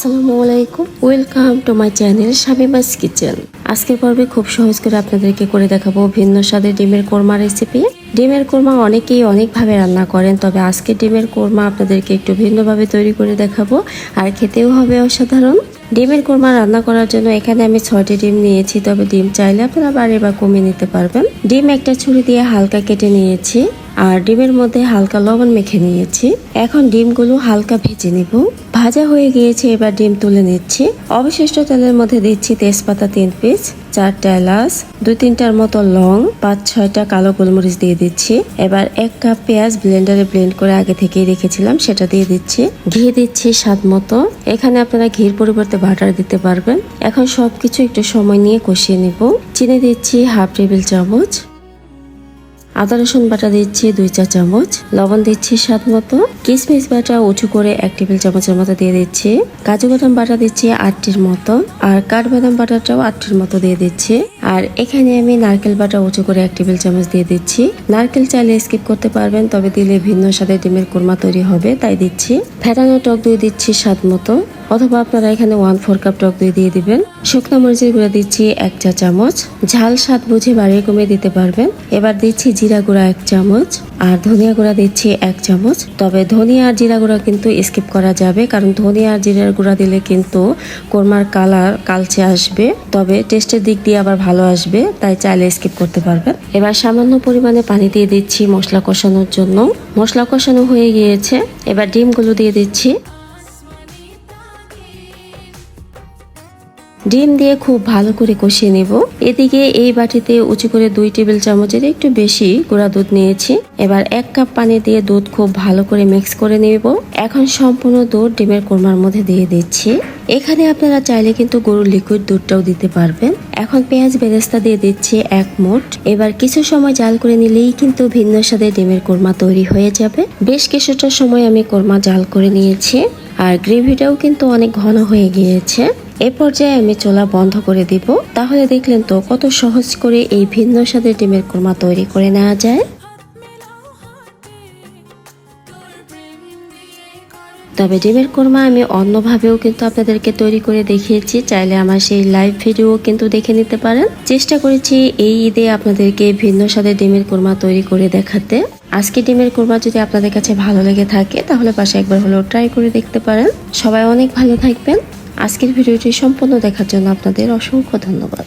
আসসালামু আলাইকুম, welcome to my channel Shamima's kitchen. আজকের পর্বে খুব সহজ করে আপনাদেরকে করে দেখাবো ভিন্ন স্বাদের ডিমের কোরমা রেসিপি। ডিমের কোরমা অনেকেই অনেকভাবে রান্না করেন, তবে আজকে ডিমের কোরমা আপনাদেরকে একটু ভিন্নভাবে তৈরি করে দেখাবো, আর খেতেও হবে অসাধারণ। ডিমের কোরমা রান্না করার জন্য এখানে আমি 6টি ডিম নিয়েছি, তবে ডিম চাইলে আপনারা বাড়িয়ে বা কমিয়ে নিতে পারবেন। ডিম একটা ছুরি দিয়ে হালকা কেটে নিয়েছি, আর ডিমের মধ্যে হালকা লবণ মেখে নিয়েছি। এখন ডিমগুলো হালকা ভেজে নিব। ভাজা হয়ে গিয়েছে, এবার ডিম তুলে নিচ্ছি। অবশিষ্ট তেলের মধ্যে দিচ্ছি তেজপাতা 3 পিস, 4টা এলাচ, 2-3টার মতো লং, 5-6টা কালো গোলমরিচ দিয়ে দিচ্ছি। এবার 1 কাপ পেঁয়াজ ব্লেন্ডারে ব্লেন্ড করে আগে থেকেই রেখেছিলাম, সেটা দিয়ে দিচ্ছি। ঘি দিচ্ছি স্বাদ মতো, এখানে আপনারা ঘির পরিবর্তে বাটার দিতে পারবেন। এখন সবকিছু একটু সময় নিয়ে কষিয়ে নিব। চিনি দিচ্ছি 1/2 টেবিল চামচ, আদা রসুন বাটা দিচ্ছি 2 চা চামচ, লবণ দিচ্ছি স্বাদ মতো, কিশমিশ বাটা উঁচু করে 1 টেবিল চামচের মতো দিয়ে দিচ্ছি, কাজু বাদাম বাটা দিচ্ছি 8টির মতো, আর কাঠবাদাম বাটাটাও 8টির মতো দিয়ে দিচ্ছি। আর এখানে আমি নারকেল বাটা উঁচু করে 1 টেবিল চামচ দিয়ে দিচ্ছি। নারকেল চাইলে স্কিপ করতে পারবেন, তবে দিলে ভিন্ন স্বাদের ডিমের কোরমা তৈরি হবে, তাই দিচ্ছি। ফেটানো টক দই দিচ্ছি স্বাদ মতো, অথবা আপনারা এখানে 1/4 কাপ টক দই দিয়ে দিবেন। শুকনো মরিচের গুঁড়া দিচ্ছি 1 চা চামচ, ঝাল স্বাদ বুঝে বাড়িয়ে কমিয়ে দিতে পারবেন। এবার দিচ্ছি জিরা গুঁড়া 1 চামচ, আর ধনিয়া গুঁড়া দিচ্ছি 1 চামচ। তবে ধনিয়া আর জিরা গুঁড়া কিন্তু স্কিপ করা যাবে, কারণ ধনিয়া আর জিরার গুঁড়া দিলে কিন্তু কোরমার কালার কালচে আসবে, তবে টেস্টের দিক দিয়ে আবার ভালো আসবে, তাই চাইলে স্কিপ করতে পারবেন। এবার সামান্য পরিমাণে পানি দিয়ে দিচ্ছি মশলা কষানোর জন্য। মশলা কষানো হয়ে গিয়েছে, এবার ডিমগুলো দিয়ে দিচ্ছি। ডিম দিয়ে খুব ভালো করে কষিয়ে নেব। এদিকে এই বাটিতে উঁচু করে 2 টেবিল চামচের একটু বেশি গুঁড়া দুধ নিয়েছি। এবার 1 কাপ পানি দিয়ে দুধ খুব ভালো করে মিক্স করে নেব। এখন সম্পূর্ণ দুধ ডিমের কোরমার মধ্যে দিয়ে দিচ্ছি। এখানে আপনারা চাইলে কিন্তু গরুর লিকুইড দুধটাও দিতে পারবেন। এখন পেঁয়াজ বেরেস্তা দিয়ে দিচ্ছি 1 মুঠ। এবার কিছু সময় জাল করে নিলেই কিন্তু ভিন্ন স্বাদের ডিমের কোরমা তৈরি হয়ে যাবে। বেশ কিছুটা সময় আমি কোরমা জাল করে নিয়েছি, আর গ্রেভিটাও কিন্তু অনেক ঘন হয়ে গিয়েছে। এ পর্যায়ে আমি চুলা বন্ধ করে দিব। তাহলে দেখলেন তো কত সহজ করে এই ভিন্ন স্বাদের ডিমের কোরমা তৈরি করে নেওয়া যায়। তবে ডিমের কোরমা আমি অন্যভাবেও কিন্তু আপনাদেরকে তৈরি করে দেখিয়েছি, চাইলে আমার সেই লাইভ ভিডিও কিন্তু দেখে নিতে পারেন। চেষ্টা করেছি এই ঈদে আপনাদেরকে ভিন্ন স্বাদের ডিমের কোরমা তৈরি করে দেখাতে। আজকে ডিমের কোরমা যদি আপনাদের কাছে ভালো লেগে থাকে, তাহলে পাশে একবার হলেও ট্রাই করে দেখতে পারেন। সবাই অনেক ভালো থাকবেন। আজকের ভিডিওটি সম্পূর্ণ দেখার জন্য আপনাদের অসংখ্য ধন্যবাদ।